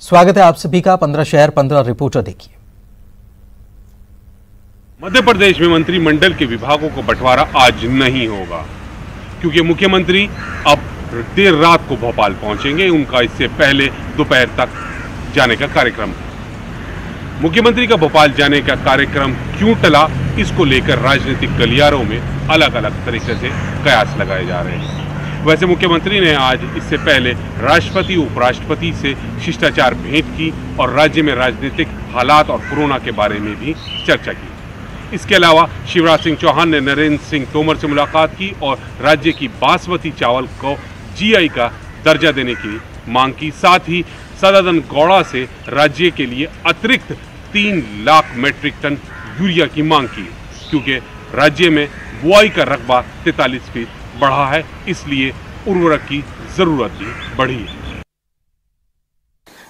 स्वागत है आप सभी का 15 शहर 15 रिपोर्टर देखिए। मध्य प्रदेश में मंत्रिमंडल के विभागों को बंटवारा आज नहीं होगा क्योंकि मुख्यमंत्री अब देर रात को भोपाल पहुंचेंगे। उनका इससे पहले दोपहर तक जाने का कार्यक्रम है। मुख्यमंत्री का भोपाल जाने का कार्यक्रम क्यों टला, इसको लेकर राजनीतिक गलियारों में अलग अलग तरीके से कयास लगाए जा रहे हैं। वैसे मुख्यमंत्री ने आज इससे पहले राष्ट्रपति उपराष्ट्रपति से शिष्टाचार भेंट की और राज्य में राजनीतिक हालात और कोरोना के बारे में भी चर्चा की। इसके अलावा शिवराज सिंह चौहान ने नरेंद्र सिंह तोमर से मुलाकात की और राज्य की बासमती चावल को जीआई का दर्जा देने की मांग की। साथ ही सदानंद गौड़ा से राज्य के लिए अतिरिक्त 3 लाख मीट्रिक टन यूरिया की मांग की क्योंकि राज्य में बुआई का रकबा 43% बढ़ा है, इसलिए उर्वरक की जरूरत भी बढ़ी है।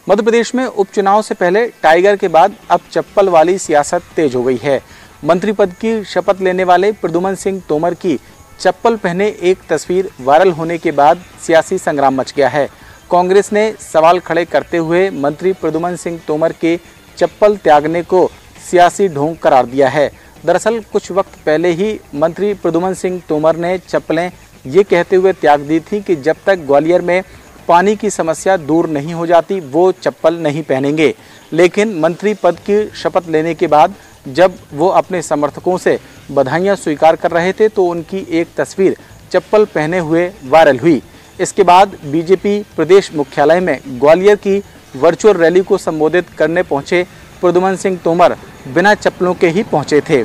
मध्य प्रदेश में उपचुनाव से पहले टाइगर के बाद अब चप्पल वाली सियासत तेज हो गई है। मंत्री पद की शपथ लेने वाले प्रद्युमन सिंह तोमर की चप्पल पहने एक तस्वीर वायरल होने के बाद सियासी संग्राम मच गया है। कांग्रेस ने सवाल खड़े करते हुए मंत्री प्रद्युमन सिंह तोमर के चप्पल त्यागने को सियासी ढोंग करार दिया है। दरअसल कुछ वक्त पहले ही मंत्री प्रद्युमन सिंह तोमर ने चप्पलें ये कहते हुए त्याग दी थी कि जब तक ग्वालियर में पानी की समस्या दूर नहीं हो जाती वो चप्पल नहीं पहनेंगे। लेकिन मंत्री पद की शपथ लेने के बाद जब वो अपने समर्थकों से बधाइयां स्वीकार कर रहे थे तो उनकी एक तस्वीर चप्पल पहने हुए वायरल हुई। इसके बाद बीजेपी प्रदेश मुख्यालय में ग्वालियर की वर्चुअल रैली को संबोधित करने पहुंचे प्रद्युमन सिंह तोमर बिना चप्पलों के ही पहुंचे थे।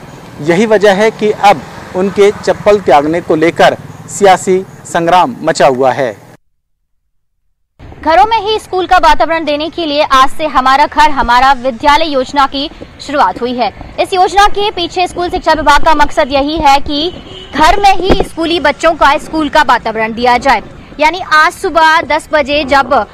यही वजह है कि अब उनके चप्पल त्यागने को लेकर सियासी संग्राम मचा हुआ है। घरों में ही स्कूल का वातावरण देने के लिए आज से हमारा घर हमारा विद्यालय योजना की शुरुआत हुई है। इस योजना के पीछे स्कूल शिक्षा विभाग का मकसद यही है कि घर में ही स्कूली बच्चों का स्कूल का वातावरण दिया जाए। यानी आज सुबह 10 बजे जब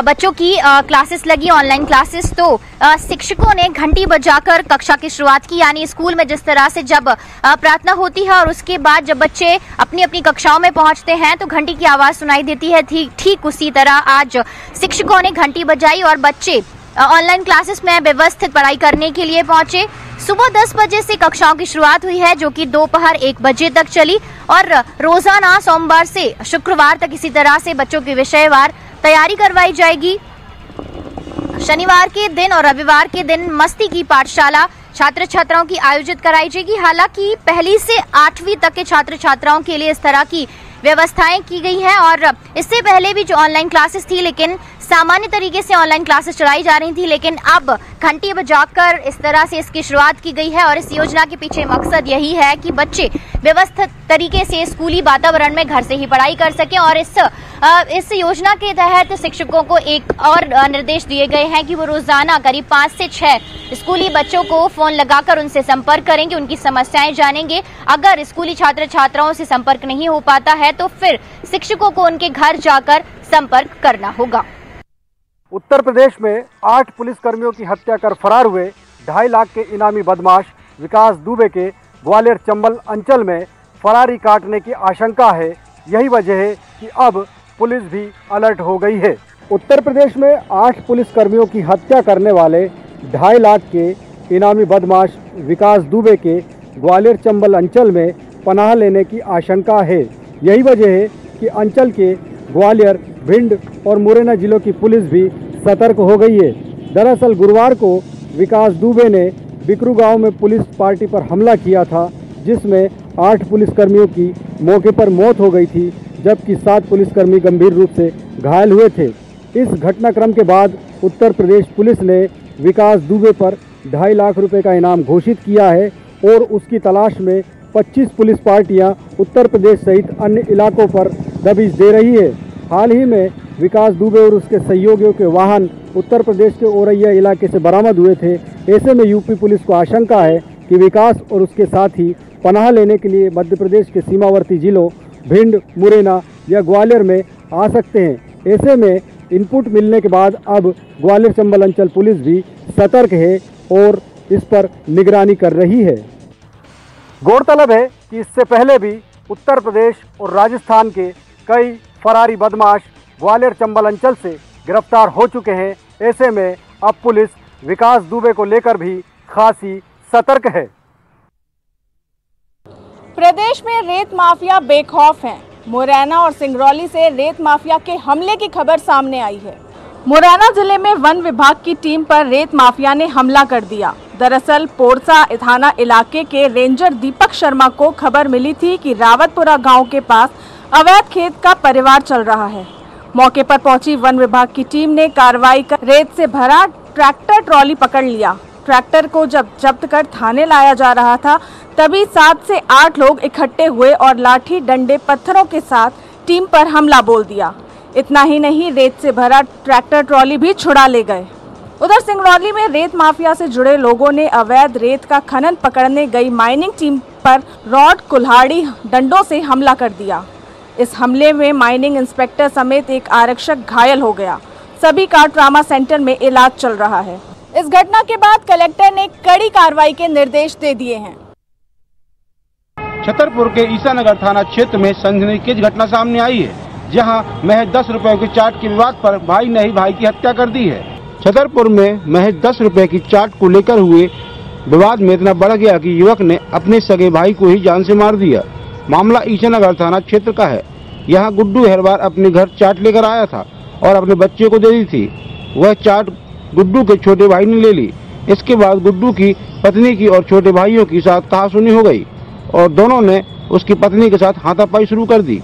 बच्चों की क्लासेस लगी, ऑनलाइन क्लासेस, तो शिक्षकों ने घंटी बजाकर कक्षा की शुरुआत की। यानी स्कूल में जिस तरह से जब प्रार्थना होती है और उसके बाद जब बच्चे अपनी अपनी कक्षाओं में पहुंचते हैं तो घंटी की आवाज सुनाई देती है, ठीक उसी तरह आज शिक्षकों ने घंटी बजाई और बच्चे ऑनलाइन क्लासेस में व्यवस्थित पढ़ाई करने के लिए पहुंचे। सुबह 10 बजे से कक्षाओं की शुरुआत हुई है जो कि दोपहर 1 बजे तक चली और रोजाना सोमवार से शुक्रवार तक इसी तरह से बच्चों की विषयवार तैयारी करवाई जाएगी। शनिवार के दिन और रविवार के दिन मस्ती की पाठशाला छात्र छात्राओं की आयोजित कराई जाएगी। हालांकि पहली से 8वीं तक के छात्र छात्राओं के लिए इस तरह की व्यवस्थाएं की गई हैं और इससे पहले भी जो ऑनलाइन क्लासेस थी, लेकिन सामान्य तरीके से ऑनलाइन क्लासेस चलाई जा रही थी, लेकिन अब घंटी बजाकर इस तरह से इसकी शुरुआत की गई है। और इस योजना के पीछे मकसद यही है कि बच्चे व्यवस्थित तरीके से स्कूली वातावरण में घर से ही पढ़ाई कर सकें। और इस योजना के तहत शिक्षकों को एक और निर्देश दिए गए हैं कि वो रोजाना करीब 5 से 6 स्कूली बच्चों को फोन लगाकर उनसे संपर्क करेंगे, उनकी समस्याएं जानेंगे। अगर स्कूली छात्र छात्राओं से संपर्क नहीं हो पाता है तो फिर शिक्षकों को उनके घर जाकर संपर्क करना होगा। उत्तर प्रदेश में 8 पुलिसकर्मियों की हत्या कर फरार हुए 2.5 लाख के इनामी बदमाश विकास दुबे के ग्वालियर चंबल अंचल में फरारी काटने की आशंका है। यही वजह है कि अब पुलिस भी अलर्ट हो गई है। उत्तर प्रदेश में 8 पुलिसकर्मियों की हत्या करने वाले 2.5 लाख के इनामी बदमाश विकास दुबे के ग्वालियर चंबल अंचल में पनाह लेने की आशंका है। यही वजह है कि अंचल के ग्वालियर, भिंड और मुरैना जिलों की पुलिस भी सतर्क हो गई है। दरअसल गुरुवार को विकास दुबे ने बिकरू गांव में पुलिस पार्टी पर हमला किया था जिसमें 8 पुलिसकर्मियों की मौके पर मौत हो गई थी जबकि 7 पुलिसकर्मी गंभीर रूप से घायल हुए थे। इस घटनाक्रम के बाद उत्तर प्रदेश पुलिस ने विकास दुबे पर 2.5 लाख रुपए का इनाम घोषित किया है और उसकी तलाश में 25 पुलिस पार्टियां उत्तर प्रदेश सहित अन्य इलाकों पर दबिश दे रही है। हाल ही में विकास दुबे और उसके सहयोगियों के वाहन उत्तर प्रदेश के औरैया इलाके से बरामद हुए थे। ऐसे में यूपी पुलिस को आशंका है कि विकास और उसके साथी पनाह लेने के लिए मध्य प्रदेश के सीमावर्ती जिलों भिंड, मुरैना या ग्वालियर में आ सकते हैं। ऐसे में इनपुट मिलने के बाद अब ग्वालियर चंबल अंचल पुलिस भी सतर्क है और इस पर निगरानी कर रही है। गौरतलब है कि इससे पहले भी उत्तर प्रदेश और राजस्थान के कई फरारी बदमाश ग्वालियर चंबल अंचल से गिरफ्तार हो चुके हैं। ऐसे में अब पुलिस विकास दुबे को लेकर भी खासी सतर्क है। प्रदेश में रेत माफिया बेखौफ हैं। मुरैना और सिंगरौली से रेत माफिया के हमले की खबर सामने आई है। मुरैना जिले में वन विभाग की टीम पर रेत माफिया ने हमला कर दिया। दरअसल पोरसा थाना इलाके के रेंजर दीपक शर्मा को खबर मिली थी कि रावतपुरा गांव के पास अवैध खेत का परिवार चल रहा है। मौके पर पहुंची वन विभाग की टीम ने कार्रवाई कर रेत से भरा ट्रैक्टर ट्रॉली पकड़ लिया। ट्रैक्टर को जब जब्त कर थाने लाया जा रहा था तभी 7 से 8 लोग इकट्ठे हुए और लाठी डंडे पत्थरों के साथ टीम पर हमला बोल दिया। इतना ही नहीं, रेत से भरा ट्रैक्टर ट्रॉली भी छुड़ा ले गए। उधर सिंगरौली में रेत माफिया से जुड़े लोगों ने अवैध रेत का खनन पकड़ने गई माइनिंग टीम पर रॉड कुल्हाड़ी डंडों से हमला कर दिया। इस हमले में माइनिंग इंस्पेक्टर समेत एक आरक्षक घायल हो गया। सभी का ट्रामा सेंटर में इलाज चल रहा है। इस घटना के बाद कलेक्टर ने कड़ी कार्रवाई के निर्देश दे दिए हैं। छतरपुर के ईसानगर थाना क्षेत्र में संदिग्ध घटना सामने आई है, जहां महज 10 रुपए के चाट के विवाद पर भाई ने ही भाई की हत्या कर दी है। छतरपुर में महज 10 रुपए की चाट को लेकर हुए विवाद में इतना बढ़ गया कि युवक ने अपने सगे भाई को ही जान से मार दिया। मामला ईसानगर थाना क्षेत्र का है। यहाँ गुड्डू हर बार अपने घर चाट लेकर आया था और अपने बच्चे को दे दी थी। वह चाट गुड्डू के छोटे भाई ने ले ली। इसके बाद गुड्डू की पत्नी की और छोटे भाइयों के साथ कहासुनी हो गई और दोनों ने उसकी पत्नी के साथ हाथापाई शुरू कर दी।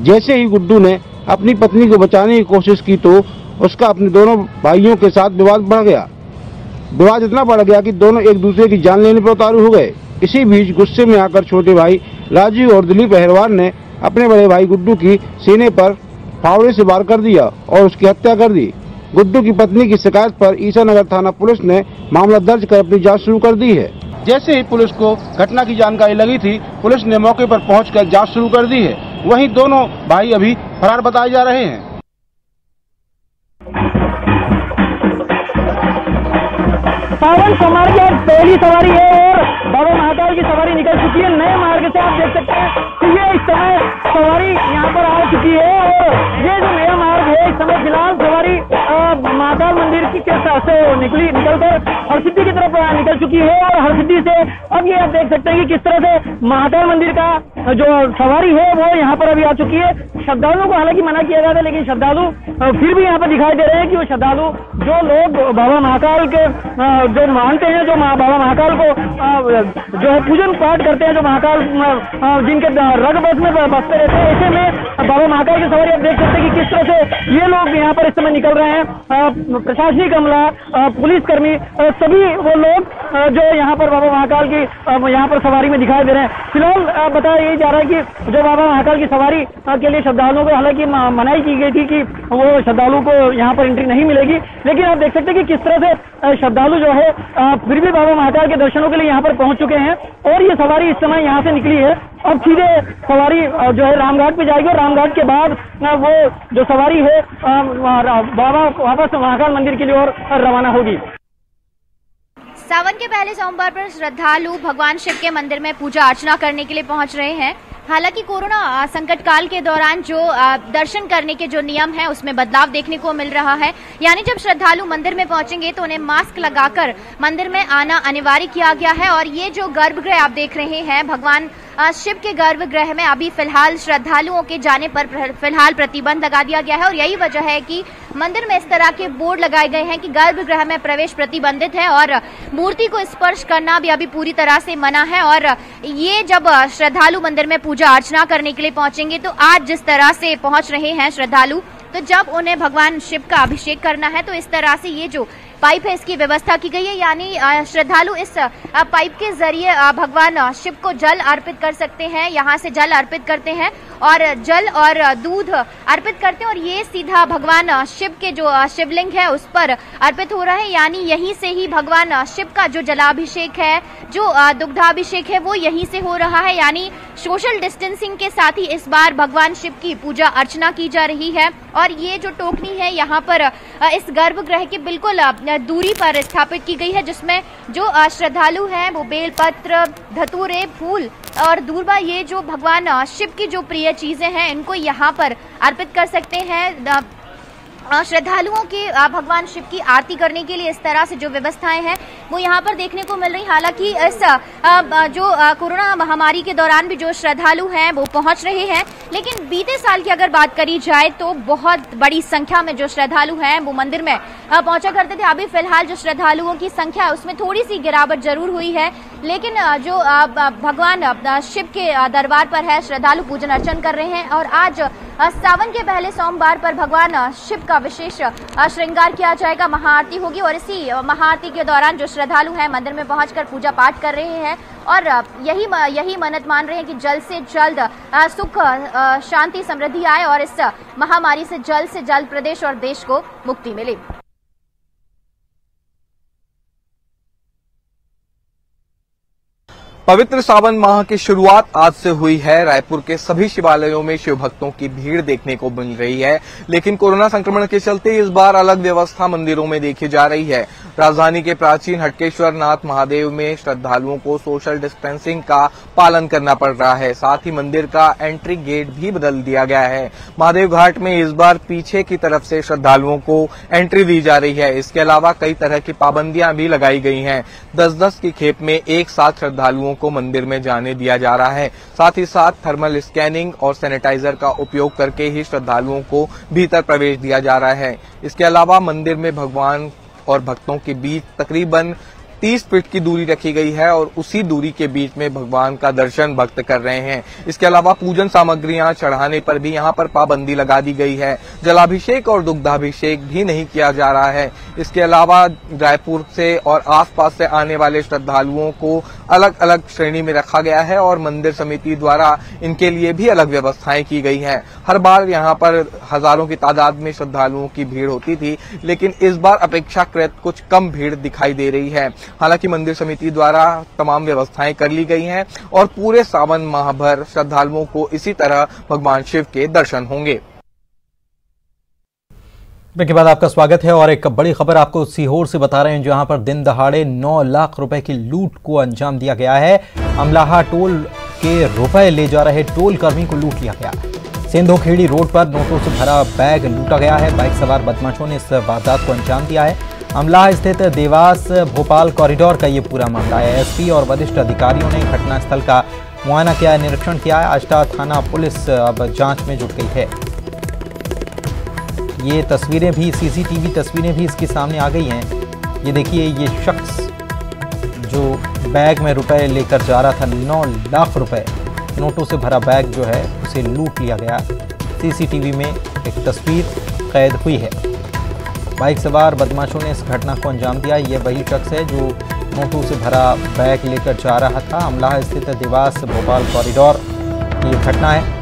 जैसे ही गुड्डू ने अपनी पत्नी को बचाने की कोशिश की तो उसका अपने दोनों भाइयों के साथ विवाद बढ़ गया। विवाद इतना बढ़ गया कि दोनों एक दूसरे की जान लेने पर उतारू हो गए। इसी बीच गुस्से में आकर छोटे भाई राजू और दिलीप अहरवार ने अपने बड़े भाई गुड्डू की सीने पर फावड़े से वार कर दिया और उसकी हत्या कर दी। गुड्डू की पत्नी की शिकायत पर ईसानगर थाना पुलिस ने मामला दर्ज कर अपनी जांच शुरू कर दी है। जैसे ही पुलिस को घटना की जानकारी लगी थी, पुलिस ने मौके पर पहुंचकर जांच शुरू कर दी है। वहीं दोनों भाई अभी फरार बताए जा रहे हैं। सावन सोमवार की आज पहली सवारी है और बाबा महाकाल की सवारी निकल चुकी है। नए मार्ग से आप देख सकते हैं कि ये इस समय सवारी यहाँ पर आ चुकी है और ये जो नया मार्ग है इस समय फिलहाल सवारी महाकाल मंदिर की से निकलकर हरसिद्धि की तरफ निकल चुकी है और हरसिद्धि से अब ये आप देख सकते हैं कि किस तरह से महाकाल मंदिर का जो सवारी है वो यहाँ पर अभी आ चुकी है। श्रद्धालुओं को हालांकि मना किया गया था, लेकिन श्रद्धालु फिर भी यहाँ पर दिखाई दे रहे हैं कि वो श्रद्धालु जो लोग बाबा महाकाल के जो मानते हैं, जो बाबा महाकाल को जो है पूजन पाठ करते हैं, जो महाकाल जिनके रग बस में बसते रहते हैं, ऐसे में बाबा महाकाल की सवारी आप देख सकते हैं कि किस तरह से ये लोग यहाँ पर इस समय निकल रहे हैं। प्रशासनिक अमला, पुलिसकर्मी, सभी वो लोग जो यहाँ पर बाबा महाकाल की यहाँ पर सवारी में दिखाई दे रहे हैं। फिलहाल बताया यही जा रहा है कि जो बाबा महाकाल की सवारी के लिए श्रद्धालुओं को हालांकि मनाही की गई थी कि वो श्रद्धालुओं को यहाँ पर एंट्री नहीं मिलेगी, लेकिन आप देख सकते हैं कि किस तरह से श्रद्धालु जो है फिर भी बाबा महाकाल के दर्शनों के लिए यहाँ पर पहुंच चुके हैं और ये सवारी इस समय यहाँ से निकली है। अब सीधे सवारी जो है रामघाट पे जाएगी और रामघाट के बाद वो जो सवारी है बाबा वापस महाकाल मंदिर के लिए और रवाना होगी। सावन के पहले सोमवार पर श्रद्धालु भगवान शिव के मंदिर में पूजा अर्चना करने के लिए पहुंच रहे हैं। हालांकि कोरोना संकट काल के दौरान जो दर्शन करने के जो नियम है उसमें बदलाव देखने को मिल रहा है। यानी जब श्रद्धालु मंदिर में पहुंचेंगे तो उन्हें मास्क लगाकर मंदिर में आना अनिवार्य किया गया है। और ये जो गर्भगृह आप देख रहे हैं, भगवान शिव के गर्भगृह में अभी फिलहाल श्रद्धालुओं के जाने पर फिलहाल प्रतिबंध लगा दिया गया है और यही वजह है कि मंदिर में इस तरह के बोर्ड लगाए गए हैं कि गर्भगृह में प्रवेश प्रतिबंधित है और मूर्ति को स्पर्श करना भी अभी पूरी तरह से मना है। और ये जब श्रद्धालु मंदिर में पूजा अर्चना करने के लिए पहुंचेंगे तो आज जिस तरह से पहुंच रहे हैं श्रद्धालु, तो जब उन्हें भगवान शिव का अभिषेक करना है तो इस तरह से ये जो पाइप है इसकी व्यवस्था की गई है। यानी श्रद्धालु इस पाइप के जरिए भगवान शिव को जल अर्पित कर सकते हैं। यहाँ से जल अर्पित करते हैं और जल और दूध अर्पित करते हैं और ये सीधा भगवान शिव के जो शिवलिंग है उस पर अर्पित हो रहा है। यानी यहीं से ही भगवान शिव का जो जलाभिषेक है, जो दुग्धाभिषेक है, वो यहीं से हो रहा है। यानी सोशल डिस्टेंसिंग के साथ ही इस बार भगवान शिव की पूजा अर्चना की जा रही है। और ये जो टोकनी है यहाँ पर इस गर्भगृह के बिल्कुल दूरी पर स्थापित की गई है, जिसमें जो श्रद्धालु हैं वो बेलपत्र, धतूरे, फूल और दूर्वा, ये जो भगवान शिव की जो प्रिय चीजें हैं इनको यहाँ पर अर्पित कर सकते हैं। श्रद्धालुओं के भगवान शिव की आरती करने के लिए इस तरह से जो व्यवस्थाएं हैं वो यहाँ पर देखने को मिल रही। हालांकि इस जो कोरोना महामारी के दौरान भी जो श्रद्धालु हैं वो पहुंच रहे हैं, लेकिन बीते साल की अगर बात करी जाए तो बहुत बड़ी संख्या में जो श्रद्धालु हैं वो मंदिर में पहुंचा करते थे। अभी फिलहाल जो श्रद्धालुओं की संख्या है उसमें थोड़ी सी गिरावट जरूर हुई है, लेकिन जो भगवान शिव के दरबार पर है श्रद्धालु पूजन अर्चन कर रहे हैं। और आज सावन के पहले सोमवार पर भगवान शिव का विशेष श्रृंगार किया जाएगा, महाआरती होगी और इसी महाआरती के दौरान जो श्रद्धालु हैं मंदिर में पहुंचकर पूजा पाठ कर रहे हैं और यही मन्नत मान रहे हैं कि जल्द से जल्द सुख शांति समृद्धि आए और इस महामारी से जल्द प्रदेश और देश को मुक्ति मिले। पवित्र सावन माह की शुरुआत आज से हुई है। रायपुर के सभी शिवालयों में शिव भक्तों की भीड़ देखने को मिल रही है, लेकिन कोरोना संक्रमण के चलते इस बार अलग व्यवस्था मंदिरों में देखी जा रही है। राजधानी के प्राचीन हटकेश्वर नाथ महादेव में श्रद्धालुओं को सोशल डिस्टेंसिंग का पालन करना पड़ रहा है। साथ ही मंदिर का एंट्री गेट भी बदल दिया गया है। महादेव घाट में इस बार पीछे की तरफ से श्रद्धालुओं को एंट्री दी जा रही है। इसके अलावा कई तरह की पाबंदियां भी लगाई गई हैं। 10-10 की खेप में एक साथ श्रद्धालुओं को मंदिर में जाने दिया जा रहा है। साथ ही साथ थर्मल स्कैनिंग और सैनिटाइजर का उपयोग करके ही श्रद्धालुओं को भीतर प्रवेश दिया जा रहा है। इसके अलावा मंदिर में भगवान और भक्तों के बीच तकरीबन 30 फीट की दूरी रखी गई है और उसी दूरी के बीच में भगवान का दर्शन भक्त कर रहे हैं। इसके अलावा पूजन सामग्रियां चढ़ाने पर भी यहां पर पाबंदी लगा दी गई है। जलाभिषेक और दुग्धाभिषेक भी नहीं किया जा रहा है। इसके अलावा रायपुर से और आसपास से आने वाले श्रद्धालुओं को अलग अलग श्रेणी में रखा गया है और मंदिर समिति द्वारा इनके लिए भी अलग व्यवस्थाएं की गई हैं। हर बार यहां पर हजारों की तादाद में श्रद्धालुओं की भीड़ होती थी, लेकिन इस बार अपेक्षाकृत कुछ कम भीड़ दिखाई दे रही है। हालांकि मंदिर समिति द्वारा तमाम व्यवस्थाएं कर ली गई हैं और पूरे सावन माह भर श्रद्धालुओं को इसी तरह भगवान शिव के दर्शन होंगे। ब्रेक के बाद आपका स्वागत है और एक बड़ी खबर आपको सीहोर से बता रहे हैं, जहां पर दिन दहाड़े 9 लाख रुपए की लूट को अंजाम दिया गया है। अमलाहा टोल के रुपए ले जा रहे टोल कर्मी को लूट लिया गया। सेंधोखेड़ी रोड पर नोटों से भरा बैग लूटा गया है। बाइक सवार बदमाशों ने इस वारदात को अंजाम दिया है। अमलाहा स्थित देवास भोपाल कॉरिडोर का ये पूरा मामला है। एसपी और वरिष्ठ अधिकारियों ने घटनास्थल का मुआयना किया है, निरीक्षण किया है। आष्टा थाना पुलिस अब जांच में जुट गई है। ये तस्वीरें भी, सीसीटीवी तस्वीरें भी इसके सामने आ गई हैं। ये देखिए, ये शख्स जो बैग में रुपए लेकर जा रहा था, 9 लाख रुपए नोटों से भरा बैग जो है उसे लूट लिया गया। सीसीटीवी में एक तस्वीर कैद हुई है। बाइक सवार बदमाशों ने इस घटना को अंजाम दिया। ये वही शख्स है जो नोटों से भरा बैग लेकर जा रहा था। अमलाहा स्थित देवास भोपाल कॉरिडोर की ये घटना है।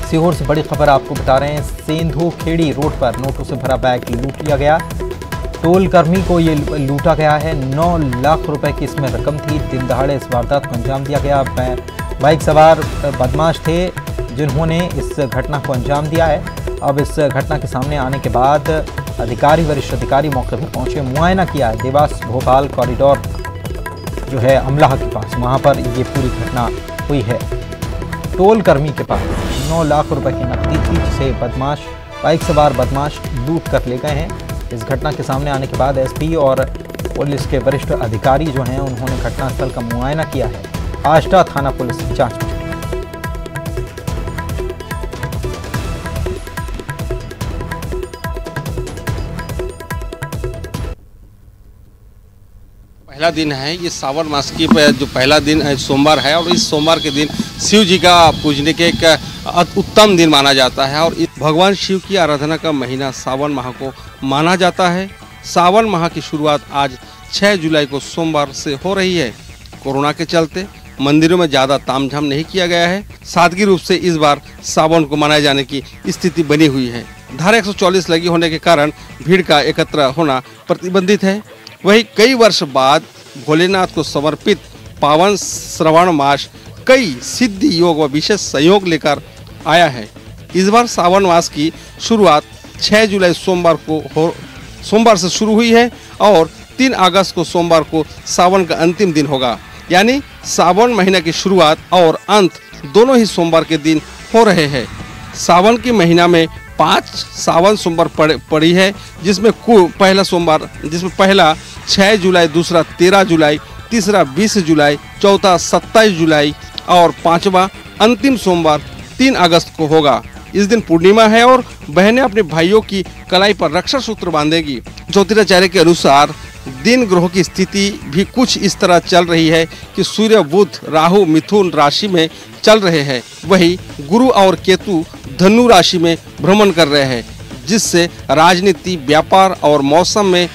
सीहोर से बड़ी खबर आपको बता रहे हैं। सेंधोखेड़ी रोड पर नोटों से भरा बैग लूट लिया गया। टोल कर्मी को ये लूटा गया है। 9 लाख रुपए की इसमें रकम थी। दिन दहाड़े इस वारदात को अंजाम दिया गया। बाइक सवार बदमाश थे जिन्होंने इस घटना को अंजाम दिया है। अब इस घटना के सामने आने के बाद वरिष्ठ अधिकारी मौके पर पहुंचे, मुआयना किया। देवास भोपाल कॉरिडोर जो है अमलाहा के पास, वहां पर ये पूरी घटना हुई है। टोल कर्मी के पास 9 लाख रुपए की नकदी थी, जिसे बाइक सवार बदमाश लूट कर ले गए हैं। इस घटना के सामने आने के बाद एसपी और पुलिस के वरिष्ठ अधिकारी जो हैं उन्होंने घटनास्थल का मुआयना किया है। आष्टा थाना पुलिस जांच में। पहला दिन है ये सावन मास की जो पहला दिन सोमवार है और इस सोमवार के दिन शिव जी का पूजने के एक उत्तम दिन माना जाता है और भगवान शिव की आराधना का महीना सावन माह को माना जाता है। सावन माह की शुरुआत आज 6 जुलाई को सोमवार से हो रही है। कोरोना के चलते मंदिरों में ज़्यादा तामझाम नहीं किया गया है। सादगी रूप से इस बार सावन को मनाए जाने की स्थिति बनी हुई है। धारा 144 लगी होने के कारण भीड़ का एकत्र होना प्रतिबंधित है। वही कई वर्ष बाद भोलेनाथ को समर्पित पावन श्रावण मास कई सिद्धि योग व विशेष सहयोग लेकर आया है। इस बार सावन मास की शुरुआत 6 जुलाई सोमवार से शुरू हुई है और 3 अगस्त को सोमवार को सावन का अंतिम दिन होगा। यानी सावन महीना की शुरुआत और अंत दोनों ही सोमवार के दिन हो रहे हैं। सावन के महीना में 5 सावन सोमवार पड़ी है, जिसमें पहला 6 जुलाई, दूसरा 13 जुलाई, तीसरा 20 जुलाई, चौथा 27 जुलाई और 5वां अंतिम सोमवार 3 अगस्त को होगा। इस दिन पूर्णिमा है और बहनें अपने भाइयों की कलाई पर रक्षा सूत्र बांधेगी। ज्योतिराचार्य के अनुसार दिन ग्रहों की स्थिति भी कुछ इस तरह चल रही है कि सूर्य, बुध, राहु मिथुन राशि में चल रहे हैं, वहीं गुरु और केतु धनु राशि में भ्रमण कर रहे हैं, जिससे राजनीति, व्यापार और मौसम में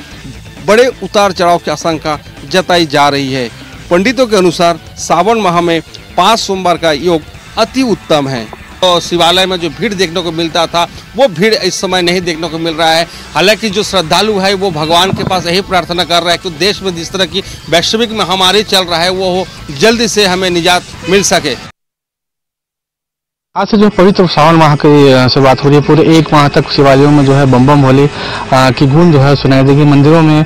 बड़े उतार चढ़ाव की आशंका जताई जा रही है। पंडितों के अनुसार सावन माह में 5 सोमवार का योग अति उत्तम है। तो शिवालय में जो भीड़ देखने को मिलता था वो भीड़ इस समय नहीं देखने को मिल रहा है। हालांकि जो श्रद्धालु है वो भगवान के पास यही प्रार्थना कर रहा है कि देश में जिस तरह की वैश्विक महामारी चल रहा है वो जल्दी से हमें निजात मिल सके। आज से जो पवित्र सावन माह की शुरुआत हो रही है, पूरे 1 माह तक शिवालयों में जो है बम बम भोले की गूंज जो है सुनाई देगी। मंदिरों में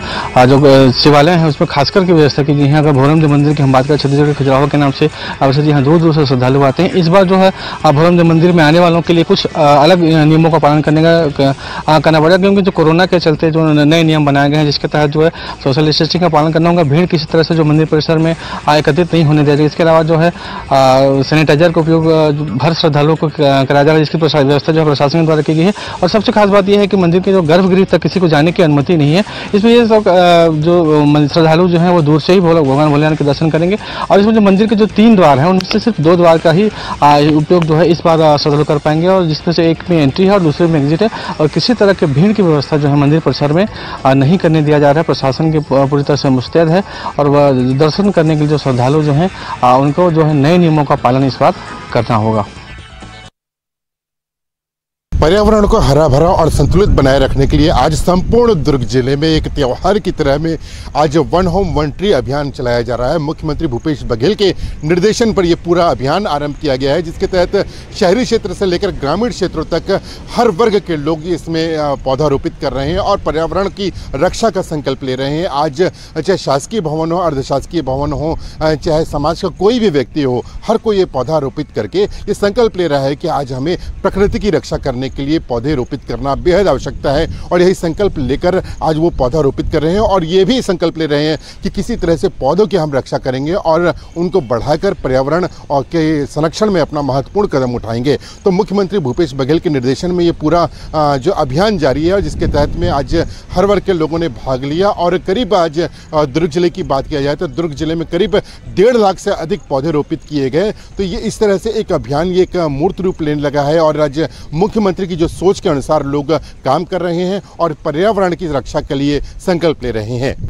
जो शिवालय है उसमें खासकर की व्यवस्था की गई है। अगर भोरमदेव मंदिर की हम बात करें, छत्तीसगढ़ के खजुराहो के नाम से अवश्य यहाँ दूर दूर से श्रद्धालु आते हैं। इस बार जो है भोरमदेव मंदिर में आने वालों के लिए कुछ अलग नियमों का पालन करना पड़ेगा, क्योंकि जो कोरोना के चलते जो नए नियम बनाए गए हैं, जिसके तहत जो है सोशल डिस्टेंसिंग का पालन करना होगा। भीड़ किसी तरह से जो मंदिर परिसर में एकत्रित नहीं होने दिया जाएगी। इसके अलावा जो है सैनिटाइजर का उपयोग हर श्रद्धालुओं को कराया जा रहा है, जिसकी व्यवस्था जो है प्रशासन द्वारा की गई है। और सबसे खास बात यह है कि मंदिर के जो गर्भगृह तक किसी को जाने की अनुमति नहीं है। इसमें ये सब जो श्रद्धालु जो हैं वो दूर से ही भगवान भोलेनाथ के दर्शन करेंगे। और इसमें जो मंदिर के जो 3 द्वार हैं उनमें से सिर्फ 2 द्वार का ही उपयोग जो है इस बार श्रद्धालु कर पाएंगे, और जिसमें से एक में एंट्री है और दूसरे में एग्जिट है। और किसी तरह के भीड़ की व्यवस्था जो है मंदिर परिसर में नहीं करने दिया जा रहा है। प्रशासन की पूरी तरह से मुस्तैद है और वह दर्शन करने के लिए जो श्रद्धालु जो हैं उनको जो है नए नियमों का पालन इस बार करना होगा। पर्यावरण को हरा भरा और संतुलित बनाए रखने के लिए आज संपूर्ण दुर्ग जिले में एक त्योहार की तरह में आज वन होम वन ट्री अभियान चलाया जा रहा है। मुख्यमंत्री भूपेश बघेल के निर्देशन पर यह पूरा अभियान आरंभ किया गया है, जिसके तहत शहरी क्षेत्र से लेकर ग्रामीण क्षेत्रों तक हर वर्ग के लोग इसमें पौधारोपित कर रहे हैं और पर्यावरण की रक्षा का संकल्प ले रहे हैं। आज चाहे शासकीय भवन हो, अर्धशासकीय भवन हो, चाहे समाज का कोई भी व्यक्ति हो, हर कोई ये पौधा रोपित करके ये संकल्प ले रहा है कि आज हमें प्रकृति की रक्षा करने के लिए पौधे रोपित करना बेहद आवश्यकता है। और यही संकल्प लेकर आज वो पौधा रोपित कर रहे हैं और ये भी संकल्प ले रहे हैं कि किसी तरह से पौधों की हम रक्षा करेंगे और उनको बढ़ाकर पर्यावरण और के संरक्षण में अपना महत्वपूर्ण कदम उठाएंगे। तो मुख्यमंत्री भूपेश बघेल के निर्देशन में ये पूरा जो अभियान जारी है, जिसके तहत में आज हर वर्ग के लोगों ने भाग लिया। और करीब आज दुर्ग जिले की बात किया जाए तो दुर्ग जिले में करीब 1.5 लाख से अधिक पौधे रोपित किए गए। तो ये इस तरह से एक अभियान ये एक मूर्त रूप लेने लगा है और आज मुख्यमंत्री की जो सोच के अनुसार लोग काम कर रहे हैं और पर्यावरण की रक्षा के लिए संकल्प ले रहे हैं।